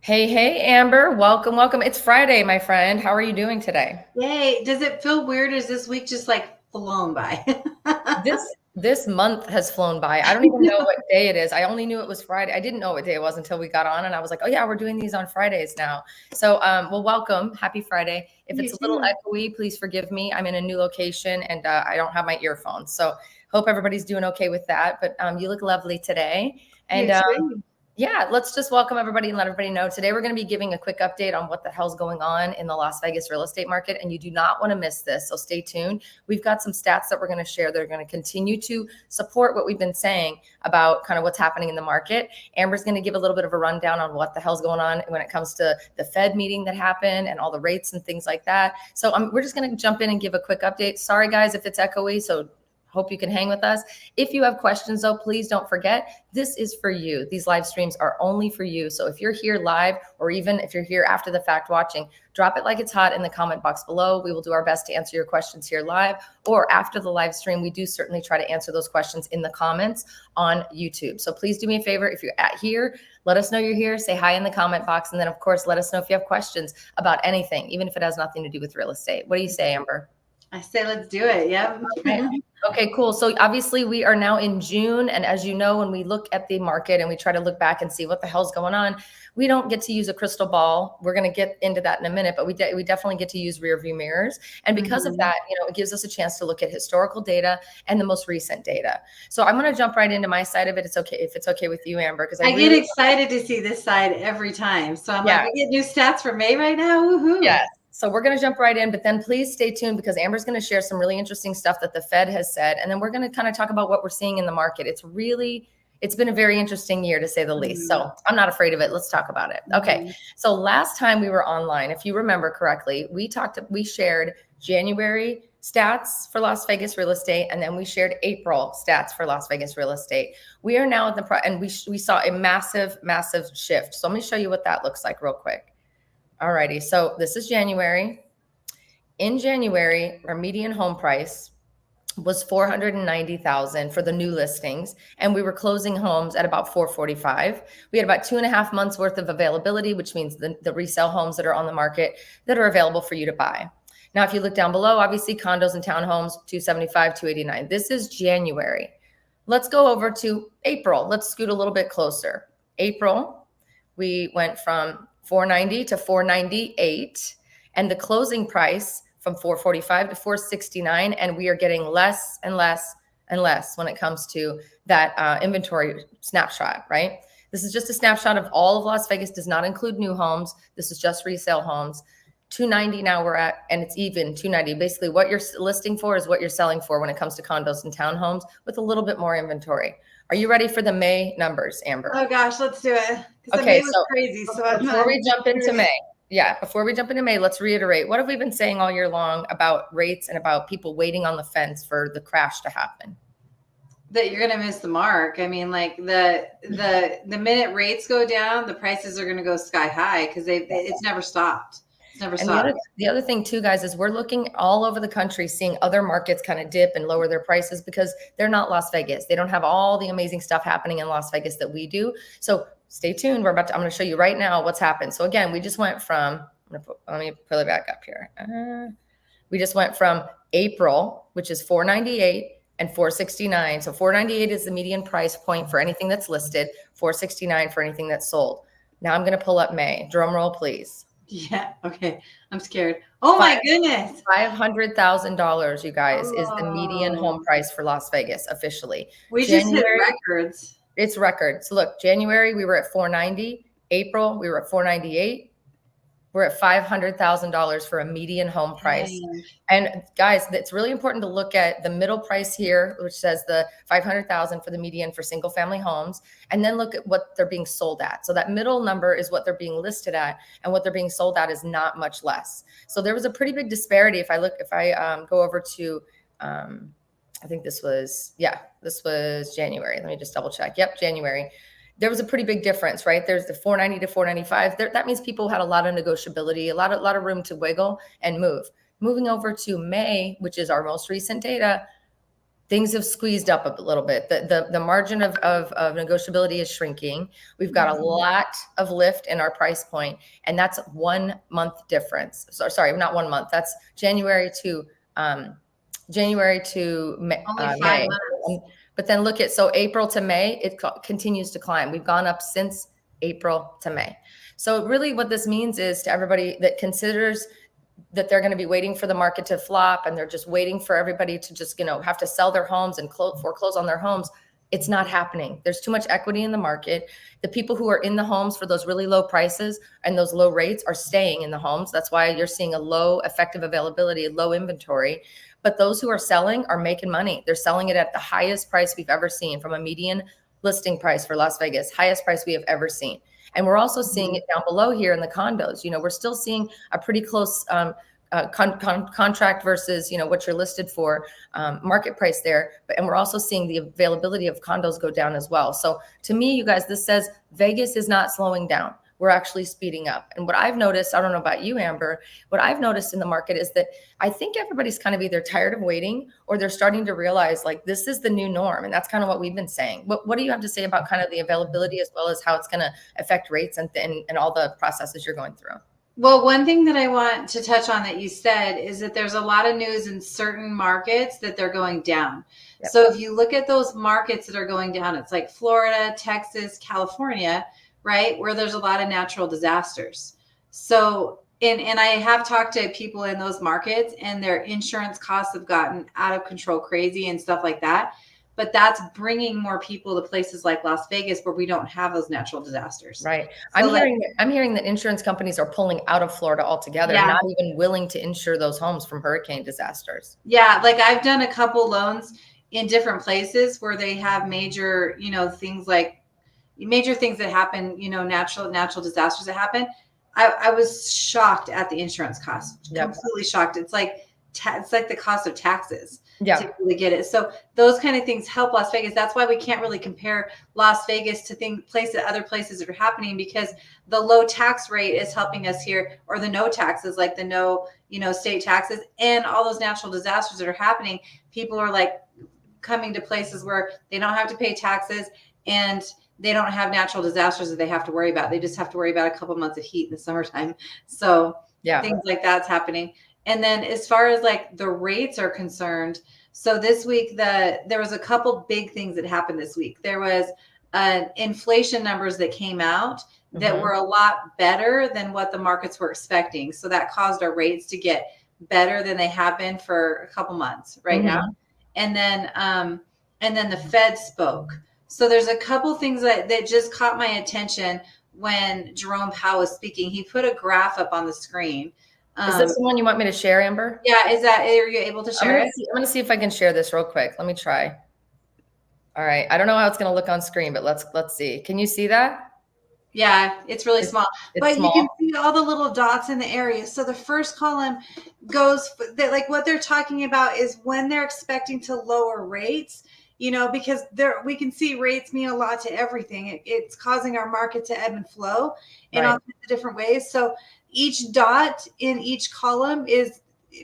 Hey, Amber, welcome. It's Friday, my friend. How are you doing today? Yay. Does it feel weird? Or is this week just like flown by? This this month has flown by. I don't even know what day it is. I only knew it was Friday. I didn't know what day it was until we got on, and I was like, "Oh yeah, we're doing these on Fridays now." So, well, welcome. Happy Friday. If You it's a little too. echoey, please forgive me. I'm in a new location and I don't have my earphones, so hope everybody's doing okay with that. But you look lovely today, and You too. yeah, let's just welcome everybody and let everybody know. Today, we're going to be giving a quick update on what the hell's going on in the Las Vegas real estate market, and you do not want to miss this. So stay tuned. We've got some stats that we're going to share that are going to continue to support what we've been saying about kind of what's happening in the market. Amber's going to give a little bit of a rundown on what the hell's going on when it comes to the Fed meeting that happened and all the rates and things like that. So we're just going to jump in and give a quick update. Sorry, guys, if it's echoey. So hope you can hang with us. If you have questions, though, please don't forget, this is for you. These live streams are only for you. So if you're here live, or even if you're here after the fact watching, drop it like it's hot in the comment box below. We will do our best to answer your questions here live, or after the live stream. We do certainly try to answer those questions in the comments on YouTube. So please do me a favor. If you're at here, let us know you're here. Say hi in the comment box. And then, of course, let us know if you have questions about anything, even if it has nothing to do with real estate. What do you say, Amber? I say let's do it. Yep. Right. Okay, cool. So obviously we are now in June. And as you know, when we look at the market and we try to look back and see what the hell's going on, we don't get to use a crystal ball. We're going to get into that in a minute, but we definitely get to use rear view mirrors. And because of that, it gives us a chance to look at historical data and the most recent data. So I'm going to jump right into my side of it. It's okay if it's okay with you, Amber, because I get excited to see this side every time. So I'm like, we get new stats for May right now. Woohoo. Yes. So we're going to jump right in, but then please stay tuned because Amber's going to share some really interesting stuff that the Fed has said. And then we're going to kind of talk about what we're seeing in the market. It's been a very interesting year to say the least. So I'm not afraid of it. Let's talk about it. Okay. So last time we were online, if you remember correctly, we shared January stats for Las Vegas real estate, and then we shared April stats for Las Vegas real estate. We are now at and we saw a massive shift. So let me show you what that looks like real quick. Alrighty, so this is January. In January, our median home price was $490,000 for the new listings, and we were closing homes at about $445,000. We had about 2.5 months worth of availability, which means the resale homes that are on the market that are available for you to buy. Now, if you look down below, obviously condos and townhomes, $275,000, $289,000. This is January. Let's go over to April. Let's scoot a little bit closer. April, we went from 490 to 498, and the closing price from 445 to 469, and we are getting less and less and less when it comes to that inventory snapshot, right? This is just a snapshot of all of Las Vegas, does not include new homes. This is just resale homes. 290 now we're at, and it's even 290. Basically, what you're listing for is what you're selling for when it comes to condos and townhomes with a little bit more inventory. Are you ready for the May numbers, Amber? Oh gosh, let's do it. Okay, so crazy. So before we jump into May, let's reiterate, what have we been saying all year long about rates and about people waiting on the fence for the crash to happen? That you're going to miss the mark. I mean, like the minute rates go down, the prices are going to go sky high because it's never stopped. The other thing too, guys, is we're looking all over the country, seeing other markets kind of dip and lower their prices because they're not Las Vegas. They don't have all the amazing stuff happening in Las Vegas that we do. So stay tuned. I'm going to show you right now what's happened. So again, we just went from, let me pull it back up here. We just went from April, which is 498 and 469. So 498 is the median price point for anything that's listed, 469 for anything that's sold. Now I'm going to pull up May. Drum roll, please. Yeah. Okay. I'm scared. Oh my goodness. $500,000, you guys, is the median home price for Las Vegas officially. We just hit records. It's record. So look, January, we were at 490. April, we were at 498. We're at $500,000 for a median home price. Dang. And guys, it's really important to look at the middle price here, which says the $500,000 for the median for single family homes, and then look at what they're being sold at. So that middle number is what they're being listed at, and what they're being sold at is not much less. So there was a pretty big disparity. If I go over to, I think this was January. Let me just double check. Yep, January. There was a pretty big difference, right? There's the 490 to 495. That means people had a lot of negotiability, a lot of room to wiggle and move. Moving over to May, which is our most recent data, things have squeezed up a little bit. The margin of negotiability is shrinking. We've got a lot of lift in our price point, and that's 1 month difference. So, sorry, not 1 month. That's January to May. Only 5 May. months. But then look at, so April to May, it continues to climb. We've gone up since April to May. So really what this means is to everybody that considers that they're going to be waiting for the market to flop and they're just waiting for everybody to just, have to sell their homes and foreclose on their homes. It's not happening. There's too much equity in the market. The people who are in the homes for those really low prices and those low rates are staying in the homes. That's why you're seeing a low effective availability, low inventory. But those who are selling are making money. They're selling it at the highest price we've ever seen, from a median listing price for Las Vegas, highest price we have ever seen. And we're also seeing it down below here in the condos. We're still seeing a pretty close contract versus, what you're listed for, market price there. And we're also seeing the availability of condos go down as well. So to me, you guys, this says Vegas is not slowing down. We're actually speeding up. And what I've noticed, I don't know about you, Amber, what I've noticed in the market is that I think everybody's kind of either tired of waiting or they're starting to realize like this is the new norm. And that's kind of what we've been saying. What do you have to say about kind of the availability as well as how it's going to affect rates and all the processes you're going through? Well, one thing that I want to touch on that you said is that there's a lot of news in certain markets that they're going down. Yep. So if you look at those markets that are going down, it's like Florida, Texas, California, right, where there's a lot of natural disasters. So, and I have talked to people in those markets and their insurance costs have gotten out of control, crazy and stuff like that. But that's bringing more people to places like Las Vegas where we don't have those natural disasters. Right. So I'm hearing that insurance companies are pulling out of Florida altogether, not even willing to insure those homes from hurricane disasters. Yeah. Like I've done a couple loans in different places where they have major, things like major things that happen, natural disasters that happen. I was shocked at the insurance cost. Yep. Completely shocked. It's like the cost of taxes to really get it. So those kind of things help Las Vegas. That's why we can't really compare Las Vegas to other places that are happening, because the low tax rate is helping us here, or the no taxes, like the no, state taxes, and all those natural disasters that are happening. People are like coming to places where they don't have to pay taxes and they don't have natural disasters that they have to worry about. They just have to worry about a couple months of heat in the summertime. So things like that's happening. And then as far as like the rates are concerned, so this week, there was a couple big things that happened this week. There was inflation numbers that came out that were a lot better than what the markets were expecting. So that caused our rates to get better than they have been for a couple months now. And then the Fed spoke. So there's a couple things that just caught my attention when Jerome Powell was speaking. He put a graph up on the screen. Is this the one you want me to share, Amber? Yeah. Are you able to share it? I'm going to see if I can share this real quick. Let me try. All right. I don't know how it's going to look on screen, but let's see. Can you see that? Yeah, it's really small. But you can see all the little dots in the area. So the first column goes, like what they're talking about is when they're expecting to lower rates, because we can see rates mean a lot to everything. It's causing our market to ebb and flow in all kinds of different ways. So each dot in each column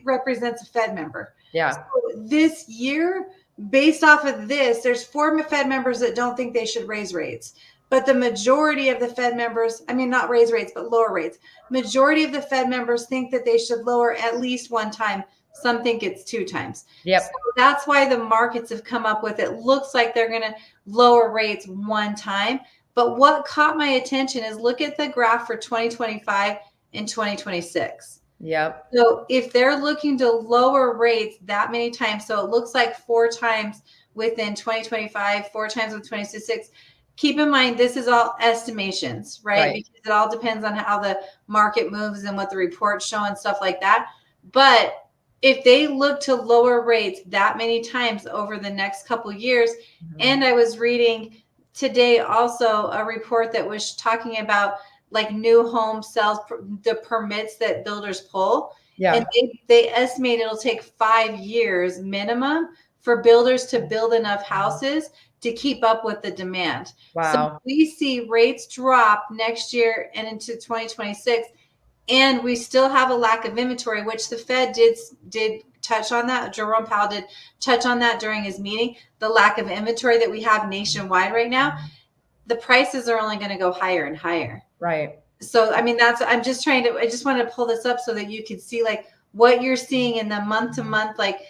represents a Fed member. Yeah. So this year, based off of this, there's 4 Fed members that don't think they should raise rates. But the majority of the Fed members, not raise rates, but lower rates. Majority of the Fed members think that they should lower at least one time. Some think it's 2 times. Yep. So that's why the markets have come up with, it looks like they're going to lower rates one time. But what caught my attention is look at the graph for 2025 and 2026. Yep. So if they're looking to lower rates that many times, so it looks like 4 times within 2025, 4 times with 2026. Keep in mind, this is all estimations, right? Because it all depends on how the market moves and what the reports show and stuff like that. But if they look to lower rates that many times over the next couple of years, and I was reading today also a report that was talking about like new home sales, the permits that builders pull. Yeah. And they estimate it'll take 5 years minimum for builders to build enough houses to keep up with the demand. Wow. So we see rates drop next year and into 2026, and we still have a lack of inventory, which the Fed did touch on that. Jerome Powell did touch on that during his meeting. The lack of inventory that we have nationwide right now, the prices are only going to go higher and higher. Right. So, I mean, I just wanted to pull this up so that you could see like what you're seeing in the month to month, like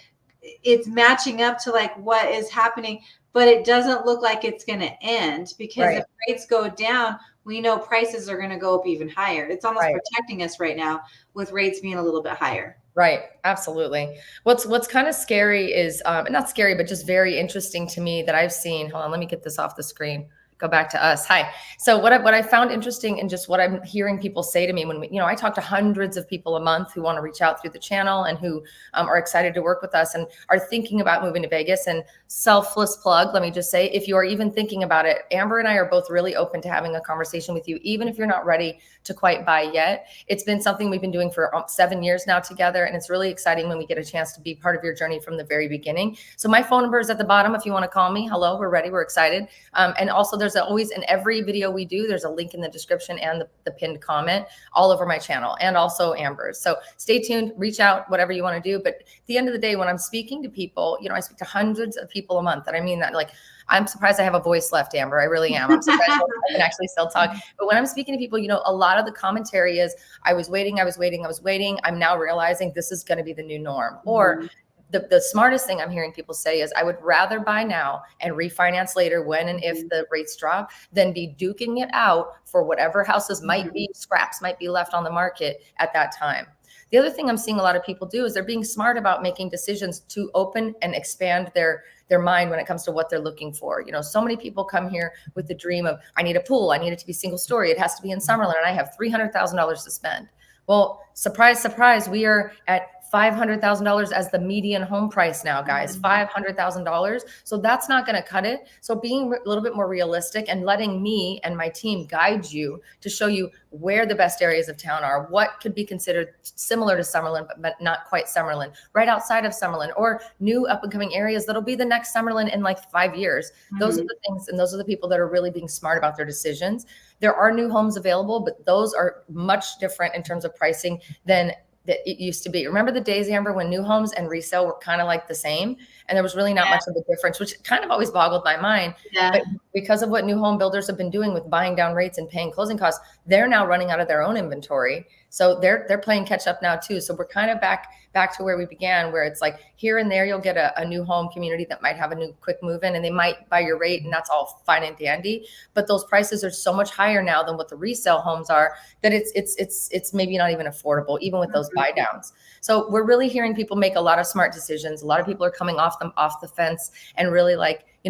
it's matching up to like what is happening, but it doesn't look like it's going to end, because if rates go down, we know prices are going to go up even higher. It's almost protecting us right now with rates being a little bit higher. Right. Absolutely. What's kind of scary is, not scary, but just very interesting to me that I've seen. Hold on, let me get this off the screen. Go back to us. Hi. So what I found interesting, and just what I'm hearing people say to me when I talk to hundreds of people a month who want to reach out through the channel and who are excited to work with us and are thinking about moving to Vegas. And selfless plug, let me just say, if you are even thinking about it, Amber and I are both really open to having a conversation with you, even if you're not ready to quite buy yet. It's been something we've been doing for 7 years now together. And it's really exciting when we get a chance to be part of your journey from the very beginning. So my phone number is at the bottom if you want to call me. Hello, we're ready. We're excited. And also there's always, in every video we do, there's a link in the description and the pinned comment all over my channel, and also Amber's. So stay tuned, reach out, whatever you want to do. But at the end of the day, when I'm speaking to people, I speak to hundreds of people a month. And I mean that, like, I'm surprised I have a voice left, Amber. I really am. I'm surprised I can actually still talk. But when I'm speaking to people, a lot of the commentary is, I was waiting. I'm now realizing this is going to be the new norm. Or the smartest thing I'm hearing people say is, I would rather buy now and refinance later when and if the rates drop than be duking it out for whatever houses might be, scraps might be left on the market at that time. The other thing I'm seeing a lot of people do is they're being smart about making decisions to open and expand their mind when it comes to what they're looking for. So many people come here with the dream of, I need a pool. I need it to be single story. It has to be in Summerlin, and I have $300,000 to spend. Well, surprise, surprise, we are at $500,000 as the median home price now, guys, $500,000. So that's not going to cut it. So being a little bit more realistic and letting me and my team guide you to show you where the best areas of town are, what could be considered similar to Summerlin, but not quite Summerlin, right outside of Summerlin, or new up and coming areas that'll be the next Summerlin in like 5 years. Those are the things, and those are the people that are really being smart about their decisions. There are new homes available, but those are much different in terms of pricing than that it used to be. Remember the days, Amber, when new homes and resale were kind of like the same, and there was really not much of a difference, which kind of always boggled my mind. But because of what new home builders have been doing with buying down rates and paying closing costs, they're now running out of their own inventory. So they're playing catch up now too. So we're kind of back to where we began, where it's like here and there you'll get a new home community that might have a new quick move in, and they might buy your rate, and that's all fine and dandy. But those prices are so much higher now than what the resale homes are that it's maybe not even affordable, even with those buy downs. So we're really hearing people make a lot of smart decisions. A lot of people are coming off the fence and really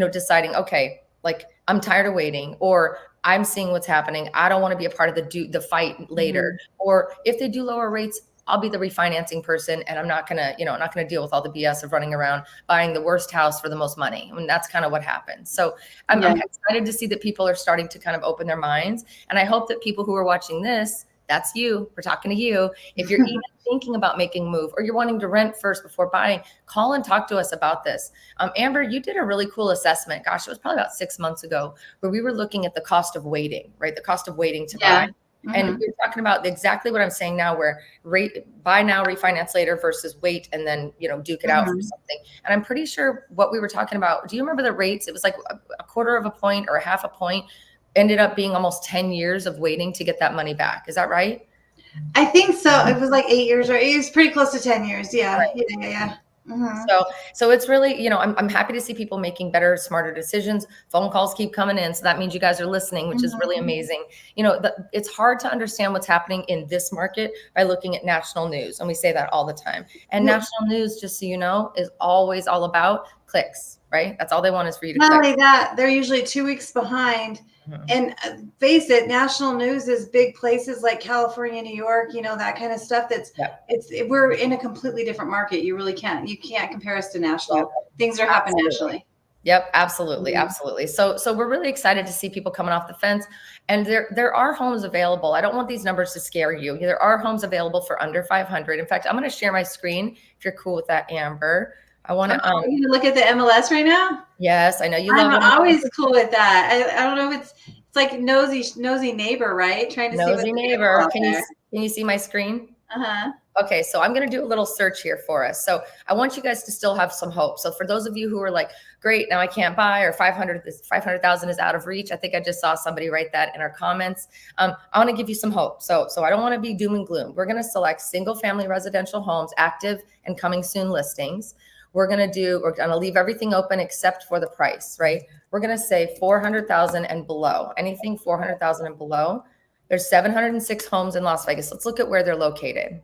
deciding, okay, like I'm tired of waiting, or I'm seeing what's happening. I don't want to be a part of the fight later. Or if they do lower rates, I'll be the refinancing person, and I'm not gonna deal with all the BS of running around buying the worst house for the most money. I mean, that's kind of what happens. So I'm excited to see that people are starting to kind of open their minds. And I hope that people who are watching this, that's you, we're talking to you. If you're even thinking about making a move, or you're wanting to rent first before buying, call and talk to us about this. Amber, you did a really cool assessment. Gosh, it was probably about 6 months ago, where we were looking at the cost of waiting, right? The cost of waiting to buy. And we were talking about exactly what I'm saying now, where buy now, refinance later versus wait and then, duke it out for something. And I'm pretty sure what we were talking about, do you remember the rates? It was like a quarter of a point or a half a point, ended up being almost 10 years of waiting to get that money back. Is that right? I think so. It was like 8 years, right? It was pretty close to 10 years. Yeah. Right. Yeah. So it's really, I'm happy to see people making better, smarter decisions. Phone calls keep coming in. So that means you guys are listening, which is really amazing. It's hard to understand what's happening in this market by looking at national news. And we say that all the time. And national news, just so you know, is always all about clicks, right? That's all they want is for you to click. Not only that, they're usually 2 weeks behind. And face it, national news is big places like California, New York, that kind of stuff. We're in a completely different market. You really can't compare us to national. Things are happening nationally. Yep, absolutely, absolutely. So we're really excited to see people coming off the fence, and there are homes available. I don't want these numbers to scare you. There are homes available for under 500. In fact, I'm going to share my screen if you're cool with that, Amber. I want to look at the MLS right now. Yes, I know you love it. I'm always cool with that. I don't know if it's like nosy neighbor, right? Trying to see nosy neighbor. Can you see my screen? Okay, so I'm going to do a little search here for us. So I want you guys to still have some hope. So for those of you who are like, great, now I can't buy, or 500,000 is out of reach. I think I just saw somebody write that in our comments. I want to give you some hope. So I don't want to be doom and gloom. We're going to select single family residential homes, active and coming soon listings. We're going to leave everything open except for the price, right? We're going to say 400,000 and below, anything 400,000 and below. There's 706 homes in Las Vegas. Let's look at where they're located.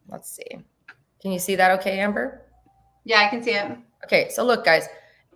Let's see. Can you see that okay, Amber? Yeah, I can see it. Okay, so look, guys,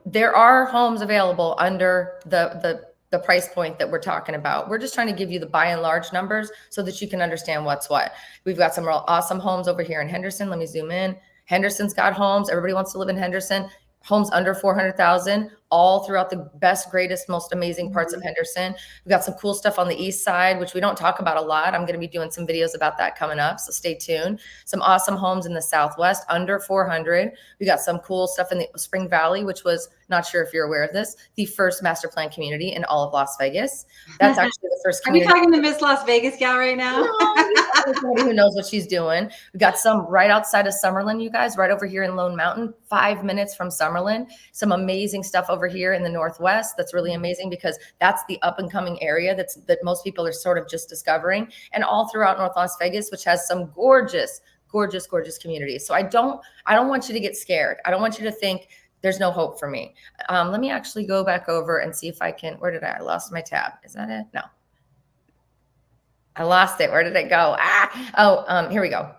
there are homes available under the price point that we're talking about. We're just trying to give you the by and large numbers so that you can understand what's what. We've got some real awesome homes over here in Henderson. Let me zoom in. Henderson's got homes. Everybody wants to live in Henderson. Homes under 400,000, all throughout the best, greatest, most amazing parts of Henderson. We've got some cool stuff on the east side, which we don't talk about a lot. I'm going to be doing some videos about that coming up, so stay tuned. Some awesome homes in the southwest, under 400. We got some cool stuff in the Spring Valley, which was, not sure if you're aware of this, the first master plan community in all of Las Vegas. That's actually the first community. Are we talking to Miss Las Vegas gal right now? No, somebody who knows what she's doing. We got some right outside of Summerlin, you guys, right over here in Lone Mountain, 5 minutes from Summerlin. Some amazing stuff over here in the northwest. That's really amazing because that's the up and coming area that most people are sort of just discovering, and all throughout North Las Vegas, which has some gorgeous communities. So I don't want you to get scared. I don't want you to think there's no hope for me. Let me actually go back over and see if I can. I lost my tab. Is that it? No. I lost it. Where did it go? Here we go.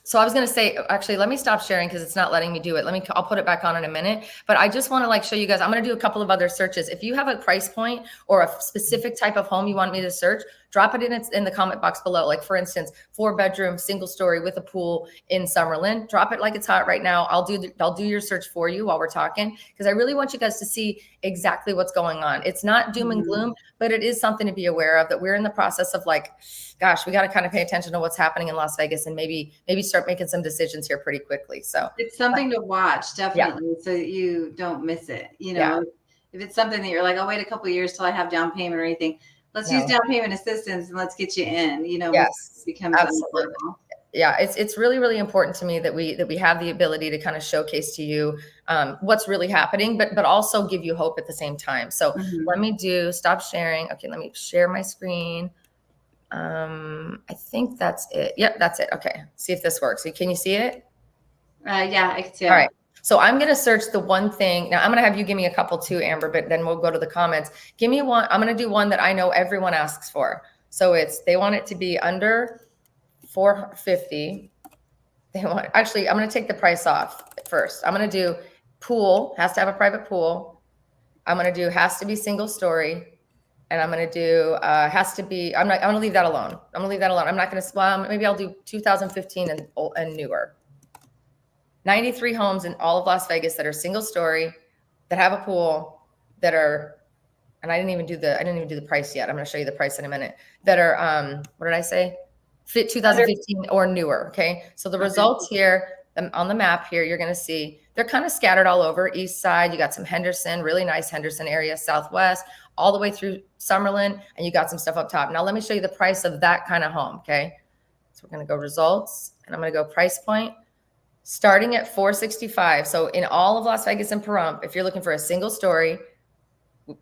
So I was going to say, actually, let me stop sharing because it's not letting me do it. I'll put it back on in a minute, but I just want to show you guys, I'm going to do a couple of other searches. If you have a price point or a specific type of home you want me to search, drop it in the comment box below. Like for instance, 4-bedroom, single story with a pool in Summerlin. Drop it like it's hot right now. I'll do your search for you while we're talking, because I really want you guys to see exactly what's going on. It's not doom and gloom, but it is something to be aware of, that we're in the process of gosh, we got to kind of pay attention to what's happening in Las Vegas and maybe start making some decisions here pretty quickly. So it's something to watch, definitely, so you don't miss it. If it's something that you're like, I'll wait a couple of years till I have down payment or anything, let's use down payment assistance and let's get you in. Yes, becomes absolutely. Yeah, it's really, really important to me that we have the ability to kind of showcase to you what's really happening, but also give you hope at the same time. So let me stop sharing. Okay, let me share my screen. I think that's it. Yep, that's it. Okay, see if this works. Can you see it? Yeah, I can see it. All right. So I'm going to search the one thing. Now I'm going to have you give me a couple too, Amber, but then we'll go to the comments. Give me one. I'm going to do one that I know everyone asks for. So they want it to be under 450. Actually, I'm going to take the price off first. I'm going to do pool, has to have a private pool. I'm going to do has to be single story. And I'm going to do, has to be, I'm going to leave that alone. I'm going to leave that alone. I'm not going to, maybe I'll do 2015 and newer. 93 homes in all of Las Vegas that are single story, that have a pool, that are, and I didn't even do the price yet. I'm going to show you the price in a minute. That are, what did I say? Fit 2015 or newer. Okay. So the results here on the map here, you're going to see they're kind of scattered all over. East side, you got some Henderson, really nice Henderson area, southwest, all the way through Summerlin, and you got some stuff up top. Now let me show you the price of that kind of home, okay? So we're gonna go results, and I'm gonna go price point, starting at 465. So in all of Las Vegas and Pahrump, if you're looking for a single story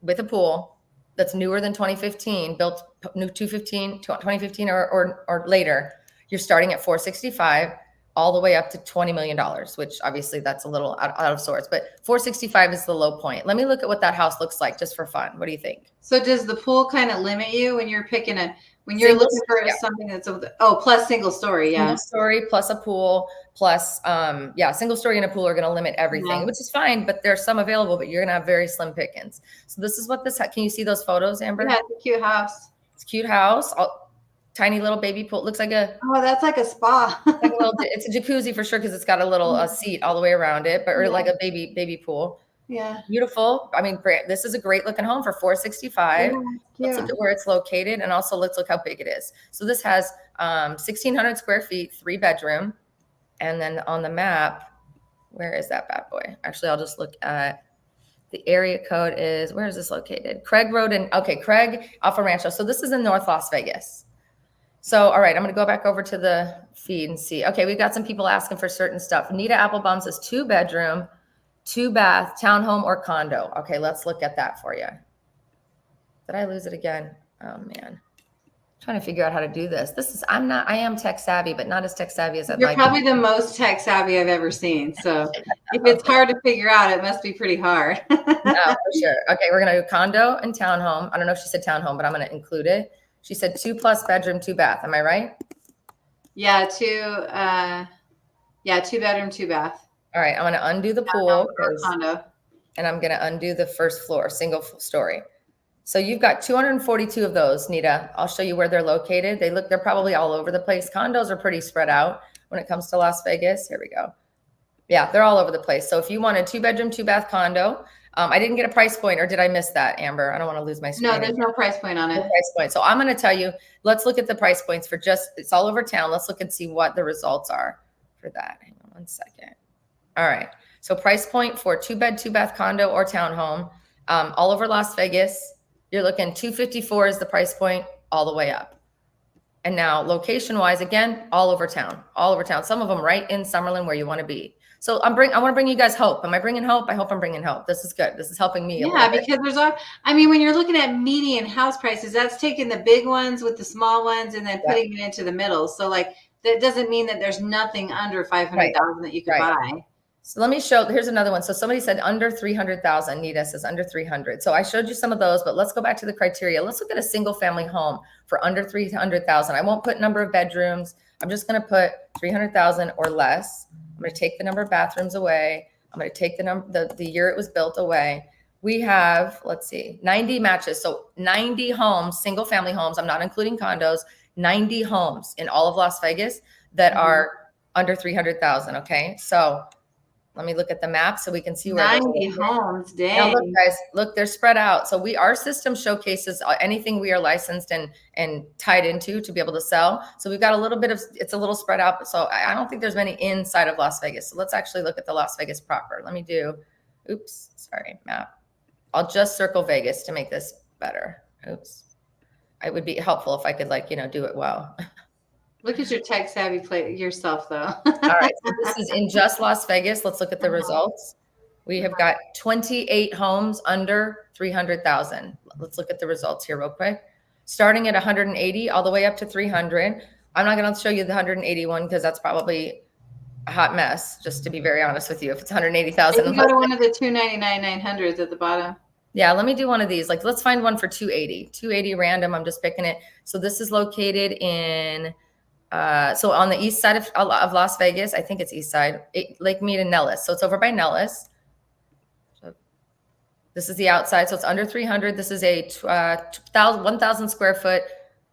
with a pool that's newer than 2015, built new 2015 or later, you're starting at 465. All the way up to $20 million, which obviously that's a little out of sorts, but 465 is the low point. Let me look at what that house looks like just for fun. What do you think? So does the pool kind of limit you when you're looking for something that's, plus single story. Yeah. Single story plus a pool plus, single story and a pool are going to limit everything, which is fine, but there's some available, but you're going to have very slim pickings. So this is what can you see those photos, Amber? Yeah, it's a cute house. It's a cute house. Tiny little baby pool. Looks like that's like a spa. It's a jacuzzi for sure, because it's got a little seat all the way around it, or like a baby pool. Yeah. Beautiful. I mean, great. This is a great looking home for 465. Let's look at where it's located, and also let's look how big it is. So this has 1,600 square feet, 3-bedroom, and then on the map, where is that bad boy? Actually, I'll just look at the area code. Where is this located? Craig Road Craig Alpha Rancho. So this is in North Las Vegas. So, all right, I'm going to go back over to the feed and see. Okay, we've got some people asking for certain stuff. Nita Applebaum says 2-bedroom, 2-bath, townhome or condo. Okay, let's look at that for you. Did I lose it again? Oh man. Trying to figure out how to do this. I am tech savvy, but not as tech savvy as I'd You're like. probably the most tech savvy I've ever seen. So if it's hard to figure out, it must be pretty hard. No, for sure. Okay, we're gonna do condo and townhome. I don't know if she said townhome, but I'm gonna include it. She said 2+ bedroom, 2-bath. Am I right? Yeah, 2-bedroom, 2-bath. All right, I'm gonna undo the pool condo. And I'm gonna undo the first floor, single story. So you've got 242 of those, Nita. I'll show you where they're located. They're probably all over the place. Condos are pretty spread out when it comes to Las Vegas. Here we go. Yeah, they're all over the place. So if you want a 2-bedroom, 2-bath condo, I didn't get a price point, or did I miss that, Amber? I don't want to lose my screen. No, there's no price point on it. No price point. So I'm going to tell you, let's look at the price points for it's all over town. Let's look and see what the results are for that. Hang on one second. All right. So price point for 2-bed, 2-bath condo or townhome, all over Las Vegas. You're looking 254 is the price point all the way up. And now location wise, again, all over town. Some of them right in Summerlin where you want to be. So I want to bring you guys hope. Am I bringing hope? I hope I'm bringing hope. This is good. This is helping me. Yeah, because when you're looking at median house prices, that's taking the big ones with the small ones and then putting it into the middle. So that doesn't mean that there's nothing under 500,000 that you could buy. So let me show, here's another one. So somebody said under 300,000. Nita says under 300. So I showed you some of those, but let's go back to the criteria. Let's look at a single family home for under 300,000. I won't put number of bedrooms. I'm just going to put 300,000 or less. I'm going to take the number of bathrooms away. I'm going to take the year it was built away. We have, let's see, 90 matches. So 90 homes, single family homes. I'm not including condos, 90 homes in all of Las Vegas that are under 300,000. Okay. So let me look at the map so we can see where 90 homes. Dang. Now look, guys, look, they're spread out. So our system showcases anything we are licensed and tied into to be able to sell. So we've got a little bit of, it's a little spread out. So I don't think there's many inside of Las Vegas. So let's actually look at the Las Vegas proper. Let me do, map. I'll just circle Vegas to make this better. It would be helpful if I could do it well. Look at your tech savvy yourself, though. All right, so this is in just Las Vegas. Let's look at the results. We have got 28 homes under 300,000. Let's look at the results here real quick. Starting at 180 all the way up to 300. I'm not going to show you the 181 because that's probably a hot mess, just to be very honest with you. If it's 180,000. You go to one of the 299,900s at the bottom. Yeah, let me do one of these. Let's find one for 280. 280 random. I'm just picking it. So this is located in... so on the east side of Las Vegas, I think it's east side, Lake Mead and Nellis. So it's over by Nellis. So this is the outside. So it's under 300. This is a 1,000 square foot.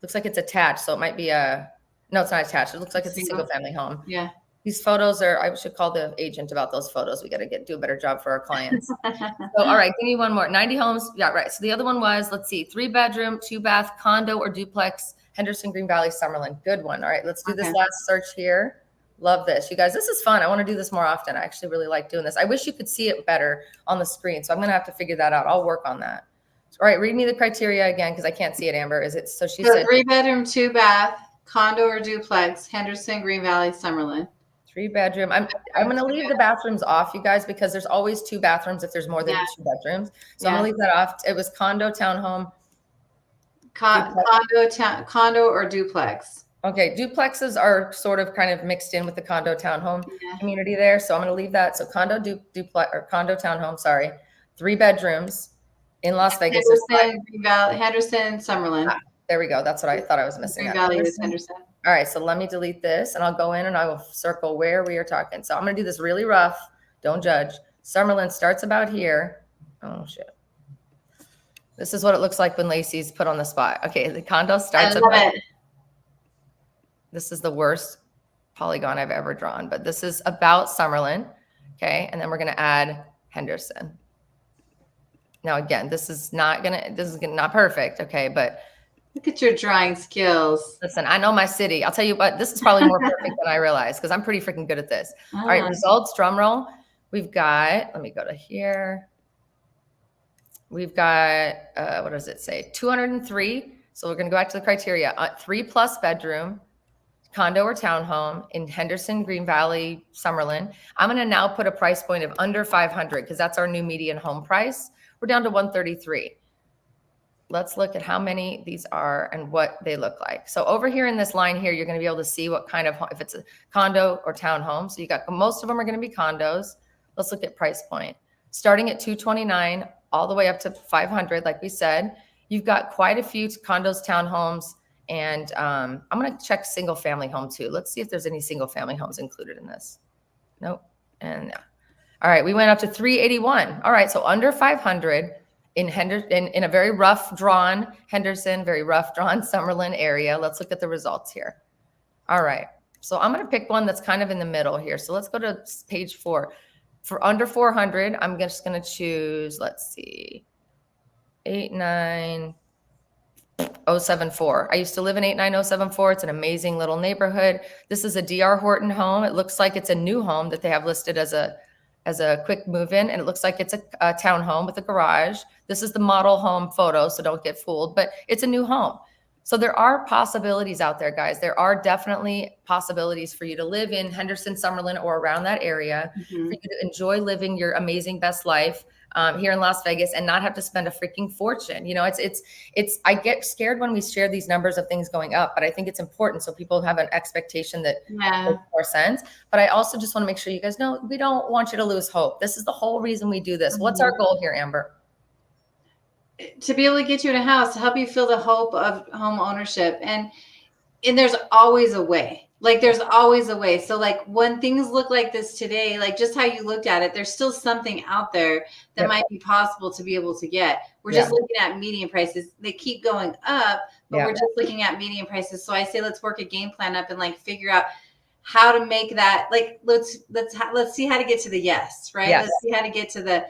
Looks like it's attached. So it might be no, it's not attached. It looks like it's a single family home. Yeah. These photos I should call the agent about those photos. We got to do a better job for our clients. So, all right, give me one more. 90 homes. Yeah, right. So the other one was, let's see, 3-bedroom, 2-bath, condo or duplex, Henderson, Green Valley, Summerlin. Good one. All right, let's do this last search here. Love this. You guys, this is fun. I want to do this more often. I actually really like doing this. I wish you could see it better on the screen. So I'm going to have to figure that out. I'll work on that. All right, read me the criteria again because I can't see it, Amber. Is it, so she said 3-bedroom, 2-bath, condo or duplex, Henderson, Green Valley, Summerlin. 3-bedroom. I'm going to leave the bathrooms off, you guys, because there's always 2 bathrooms if there's more than 2 bedrooms. So I'm going to leave that off. It was condo, townhome. Condo or duplex. Okay, duplexes are sort of kind of mixed in with the condo townhome community there. So I'm going to leave that. So condo, duplex, or condo townhome, sorry. 3 bedrooms in Las Vegas. Henderson, Summerlin. There we go. That's what I thought I was missing. Green Valley is Henderson. All right, so let me delete this and I'll go in and I will circle where we are talking. So I'm going to do this really rough. Don't judge. Summerlin starts about here. Oh, shit. This is what it looks like when Laci's put on the spot. Okay, the condo starts about. This is the worst polygon I've ever drawn, but this is about Summerlin. Okay, and then we're going to add Henderson. Now, again, this is not perfect. Okay, but look at your drawing skills. Listen, I know my city. I'll tell you what, this is probably more perfect than I realized because I'm pretty freaking good at this. All right, results, drum roll. We've got, let me go to here. We've got, what does it say? 203 So we're going to go back to the criteria. 3+ bedroom, condo or townhome in Henderson, Green Valley, Summerlin. I'm going to now put a price point of under 500 because that's our new median home price. We're down to 133. Let's look at how many these are and what they look like. So over here in this line here, you're going to be able to see what kind of, if it's a condo or townhome. So you got, most of them are going to be condos. Let's look at price point. Starting at 229 all the way up to 500, like we said. You've got quite a few condos, townhomes, and I'm going to check single family home too. Let's see if there's any single family homes included in this. Nope. And yeah. All right, we went up to 381. All right, so under 500 in Henderson, in a very rough drawn Henderson, very rough drawn Summerlin area. Let's look at the results here. All right, so I'm going to pick one that's kind of in the middle here. So let's go to page 4. For under 400, I'm just going to choose, let's see, 89074. I used to live in 89074. It's an amazing little neighborhood. This is a DR Horton home. It looks like it's a new home that they have listed as a quick move-in, and it looks like it's a townhome with a garage. This is the model home photo, so don't get fooled, but it's a new home. So there are possibilities out there, guys. There are definitely possibilities for you to live in Henderson, Summerlin, or around that area, for you to enjoy living your amazing best life here in Las Vegas and not have to spend a freaking fortune. You know, I get scared when we share these numbers of things going up, but I think it's important so people have an expectation that makes more sense. But I also just want to make sure you guys know we don't want you to lose hope. This is the whole reason we do this. What's our goal here, Amber? To be able to get you in a house, to help you feel the hope of home ownership. And there's always a way. Like there's always a way. So like when things look like this today, like just how you looked at it, there's still something out there that might be possible to be able to get. We're just looking at median prices. They keep going up, but we're just looking at median prices. So I say, let's work a game plan up and like figure out how to make that, like, let's see how to get to the yes, right? Yes. Let's see how to get to the,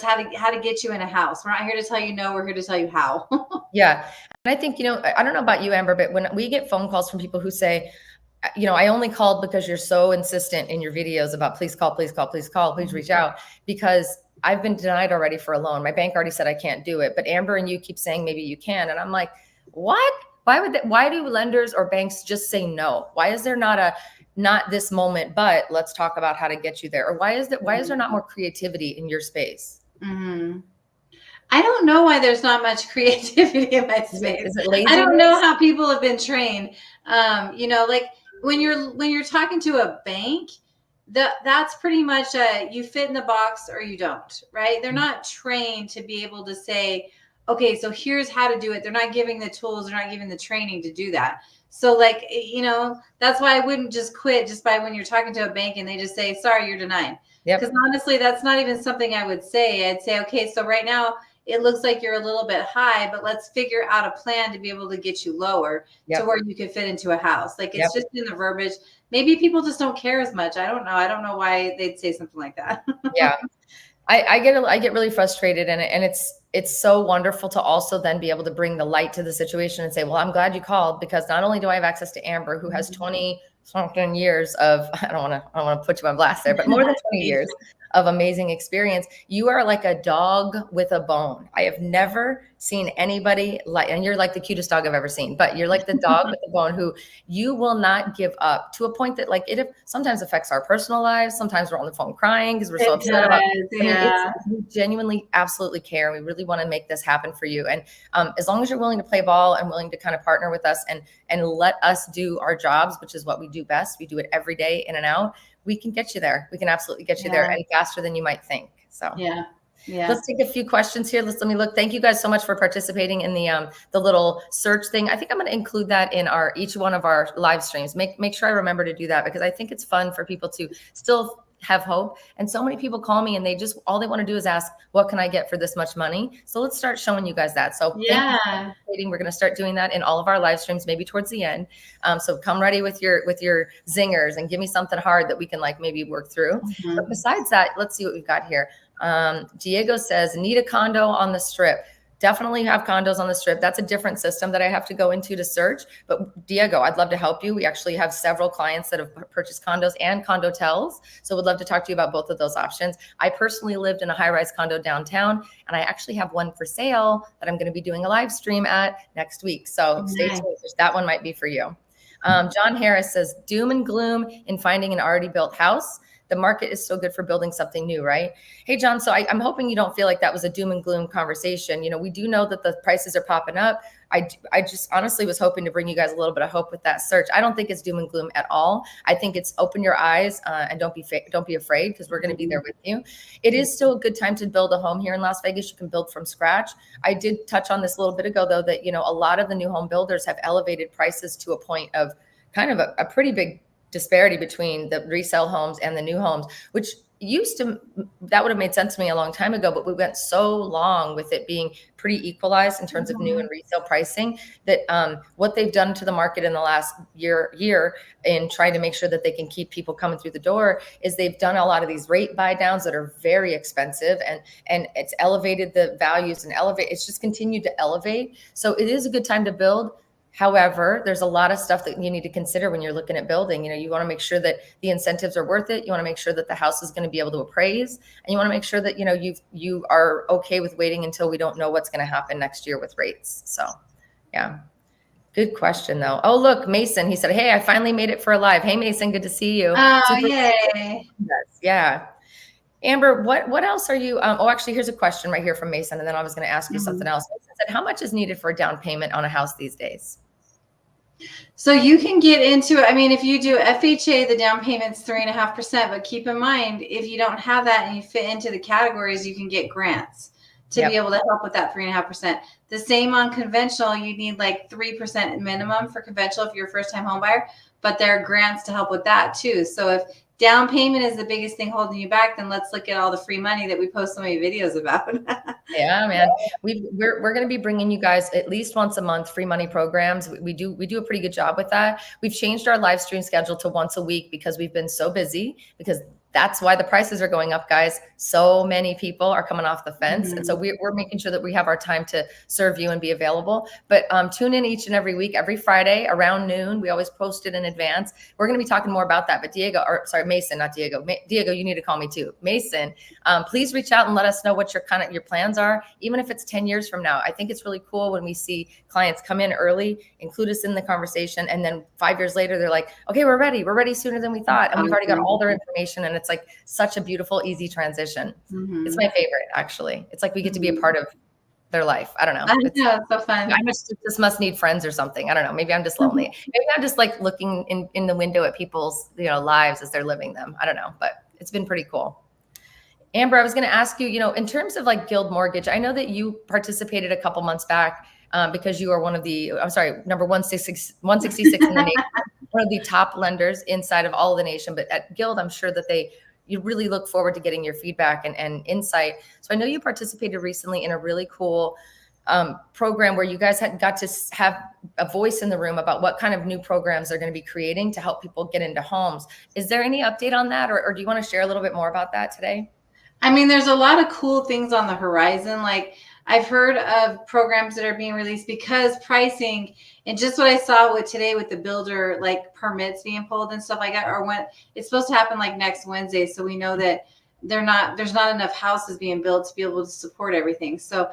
how to get you in a house. We're not here to tell you no, we're here to tell you how. Yeah. And I think, you know, I don't know about you, Amber, but when we get phone calls from people who say, you know, I only called because you're so insistent in your videos about please call, please call, please call, please reach out, because I've been denied already for a loan. My bank already said I can't do it, but Amber and you keep saying maybe you can. And I'm like, what? Why do lenders or banks just say no? Why is there not this moment, but let's talk about how to get you there? Or why is there not more creativity in your space? Mm-hmm. I don't know why there's not much creativity in my space. Is it laziness? I don't know how people have been trained. You know, like when you're talking to a bank, that's pretty much you fit in the box or you don't, right? They're not trained to be able to say, okay, so here's how to do it. They're not giving the tools, they're not giving the training to do that. So like, you know, that's why I wouldn't just quit just by when you're talking to a bank and they just say, sorry, you're denied. Because honestly, that's not even something I would say. I'd say, okay, so right now it looks like you're a little bit high, but let's figure out a plan to be able to get you lower to where you could fit into a house. Like it's just in the verbiage. Maybe people just don't care as much. I don't know. I don't know why they'd say something like that. Yeah. I get really frustrated, and it's so wonderful to also then be able to bring the light to the situation and say, well, I'm glad you called, because not only do I have access to Amber, who has 20 something years of, I don't want to put you on blast there, but more than 20 years of amazing experience. You are like a dog with a bone. I have never seen anybody like, and you're like the cutest dog I've ever seen, but you're like the dog with the bone who you will not give up, to a point that like it sometimes affects our personal lives. Sometimes we're on the phone crying because we're so upset about it. I mean, we genuinely absolutely care. We really want to make this happen for you. And as long as you're willing to play ball and willing to kind of partner with us and let us do our jobs, which is what we do best. We do it every day in and out. We can get you there. We can absolutely get you there, and faster than you might think. So let's take a few questions here. Let me look. Thank you guys so much for participating in the little search thing. I think I'm going to include that in each one of our live streams. Make sure I remember to do that, because I think it's fun for people to still have hope. And so many people call me and all they want to do is ask, what can I get for this much money? So let's start showing you guys that. So we're going to start doing that in all of our live streams, maybe towards the end. So come ready with your zingers and give me something hard that we can like maybe work through. But besides that, let's see what we've got here. Diego says, need a condo on the Strip. definitely have condos on the strip. That's a different system that I have to go into to search. But Diego, I'd love to help you. We actually have several clients that have purchased condos and condotels. So we'd love to talk to you about both of those options. I personally lived in a high-rise condo downtown, and I actually have one for sale that I'm going to be doing a live stream at next week. So stay tuned. That one might be for you. John Harris says, doom and gloom in finding an already built house. The market is so good for building something new, right? Hey, John, so I'm hoping you don't feel like that was a doom and gloom conversation. You know, we do know that the prices are popping up. I just honestly was hoping to bring you guys a little bit of hope with that search. I don't think it's doom and gloom at all. I think it's open your eyes and don't be afraid, because we're going to be there with you. It is still a good time to build a home here in Las Vegas. You can build from scratch. I did touch on this a little bit ago, though, that, you know, a lot of the new home builders have elevated prices to a point of kind of a pretty big disparity between the resale homes and the new homes, which that would have made sense to me a long time ago, but we went so long with it being pretty equalized in terms of new and resale pricing that what they've done to the market in the last year in trying to make sure that they can keep people coming through the door is they've done a lot of these rate buy downs that are very expensive, and it's elevated the values and it's just continued to elevate. So it is a good time to build. However, there's a lot of stuff that you need to consider when you're looking at building. You know, you want to make sure that the incentives are worth it. You want to make sure that the house is going to be able to appraise, and you want to make sure that, you know, you are okay with waiting until we don't know what's going to happen next year with rates. So, yeah. Good question, though. Oh, look, Mason, he said, hey, I finally made it for a live. Hey, Mason, good to see you. Oh, yay. Yeah. Amber, what else are you? Actually, here's a question right here from Mason, and then I was going to ask you something else. Mason said, how much is needed for a down payment on a house these days? So you can get into it. I mean, if you do FHA, the down payment's 3.5%, but keep in mind, if you don't have that and you fit into the categories, you can get grants to be able to help with that 3.5%. The same on conventional, you need like 3% minimum for conventional if you're a first time home buyer, but there are grants to help with that too. So if down payment is the biggest thing holding you back, then let's look at all the free money that we post so many videos about. Yeah, man. We're going to be bringing you guys at least once a month free money programs. We do a pretty good job with that. We've changed our live stream schedule to once a week because we've been so busy, because that's why the prices are going up, guys. So many people are coming off the fence. And so we're making sure that we have our time to serve you and be available. But tune in each and every week, every Friday around noon. We always post it in advance. We're going to be talking more about that. But Mason, not Diego. Diego, you need to call me too. Mason, please reach out and let us know what your plans are, even if it's 10 years from now. I think it's really cool when we see clients come in early, include us in the conversation, and then 5 years later, they're like, okay, we're ready sooner than we thought. And we've already got all their information, and it's like such a beautiful, easy transition. It's my favorite, actually. It's like we get to be a part of their life. I don't know. It's so fun. I just must need friends or something. I don't know. Maybe I'm just lonely. Maybe I'm just like looking in the window at people's, lives as they're living them. I don't know, but it's been pretty cool. Amber, I was going to ask you, in terms of like Guild Mortgage, I know that you participated a couple months back because you are number 166 in the nation, one of the top lenders inside of all of the nation. But at Guild, I'm sure that you really look forward to getting your feedback and insight. So I know you participated recently in a really cool program where you guys got to have a voice in the room about what kind of new programs they're going to be creating to help people get into homes. Is there any update on that, or do you want to share a little bit more about that today? I mean, there's a lot of cool things on the horizon. Like I've heard of programs that are being released because pricing, and just what I saw today with the builder, like permits being pulled and stuff like that, or when it's supposed to happen like next Wednesday. So we know that there's not enough houses being built to be able to support everything. So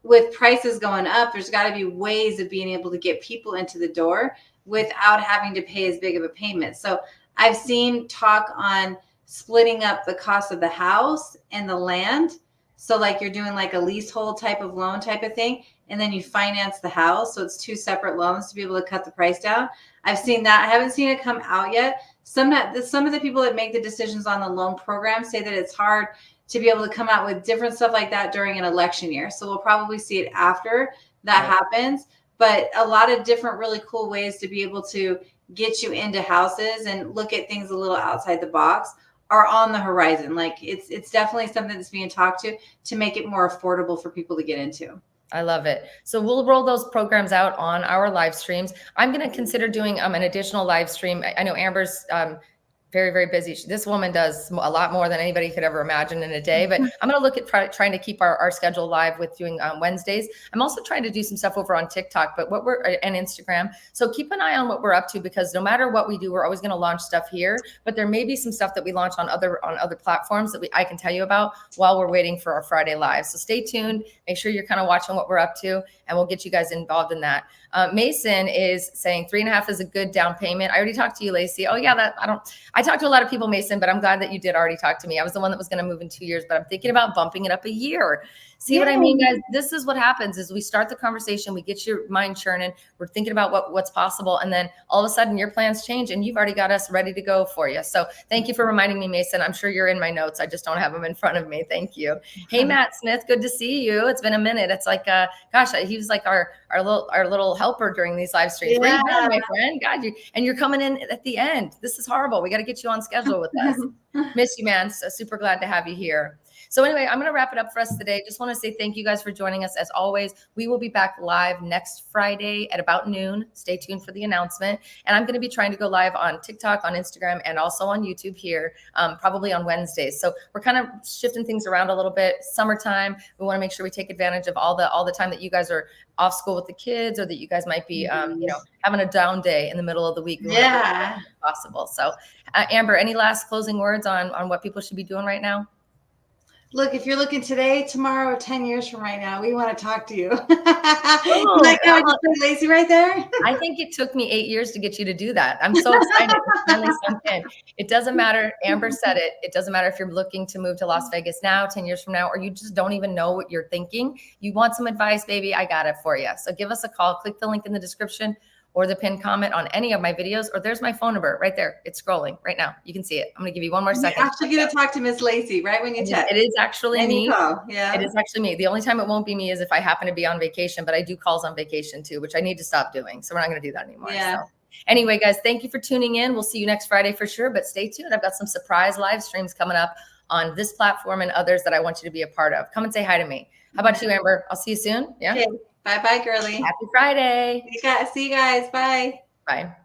with prices going up, there's got to be ways of being able to get people into the door without having to pay as big of a payment. So I've seen talk on splitting up the cost of the house and the land. So like you're doing like a leasehold type of loan type of thing, and then you finance the house. So it's two separate loans to be able to cut the price down. I've seen that. I haven't seen it come out yet. Some of the people that make the decisions on the loan program say that it's hard to be able to come out with different stuff like that during an election year. So we'll probably see it after that happens. But a lot of different really cool ways to be able to get you into houses and look at things a little outside the box are on the horizon. Like it's definitely something that's being talked to make it more affordable for people to get into. I love it. So we'll roll those programs out on our live streams. I'm going to consider doing an additional live stream. I know Amber's Very, very busy. This woman does a lot more than anybody could ever imagine in a day. But I'm going to look at trying to keep our schedule live with doing Wednesdays. I'm also trying to do some stuff over on TikTok, but and Instagram. So keep an eye on what we're up to, because no matter what we do, we're always going to launch stuff here. But there may be some stuff that we launch on other platforms that I can tell you about while we're waiting for our Friday live. So stay tuned. Make sure you're kind of watching what we're up to, and we'll get you guys involved in that. Mason is saying 3.5 is a good down payment. I already talked to you, Laci. Oh yeah, I talked to a lot of people, Mason, but I'm glad that you did already talk to me. I was the one that was going to move in 2 years, but I'm thinking about bumping it up a year. See what I mean, guys? This is what happens is we start the conversation, we get your mind churning, we're thinking about what's possible, and then all of a sudden your plans change and you've already got us ready to go for you. So thank you for reminding me, Mason. I'm sure you're in my notes. I just don't have them in front of me. Thank you. Hey, Matt Smith, good to see you. It's been a minute. It's like, gosh, he was like our little helper during these live streams. Where you been, my friend? God, you're coming in at the end. This is horrible. We got to get you on schedule with us. Miss you, man. So super glad to have you here. So anyway, I'm going to wrap it up for us today. Just want to say thank you guys for joining us. As always, we will be back live next Friday at about noon. Stay tuned for the announcement. And I'm going to be trying to go live on TikTok, on Instagram, and also on YouTube here, probably on Wednesdays. So we're kind of shifting things around a little bit. Summertime, we want to make sure we take advantage of all the time that you guys are off school with the kids, or that you guys might be, having a down day in the middle of the week. Possible. So Amber, any last closing words on what people should be doing right now? Look, if you're looking today, tomorrow, 10 years from right now, we want to talk to you. Like how I just said Laci right there? I think it took me 8 years to get you to do that. I'm so excited. It finally sunk in. It doesn't matter. Amber said it. It doesn't matter if you're looking to move to Las Vegas now, 10 years from now, or you just don't even know what you're thinking. You want some advice, baby? I got it for you. So give us a call. Click the link in the description or the pinned comment on any of my videos, or there's my phone number right there. It's scrolling right now. You can see it. I'm going to give you one more second. You're actually going to talk to Miss Laci right when you text. It is actually me. Yeah. It is actually me. The only time it won't be me is if I happen to be on vacation, but I do calls on vacation too, which I need to stop doing. So we're not going to do that anymore. Yeah. So anyway, guys, thank you for tuning in. We'll see you next Friday for sure, but stay tuned. I've got some surprise live streams coming up on this platform and others that I want you to be a part of. Come and say hi to me. How about you, Amber? I'll see you soon. Yeah. Okay. Bye-bye, girly. Happy Friday. See you guys. Bye. Bye.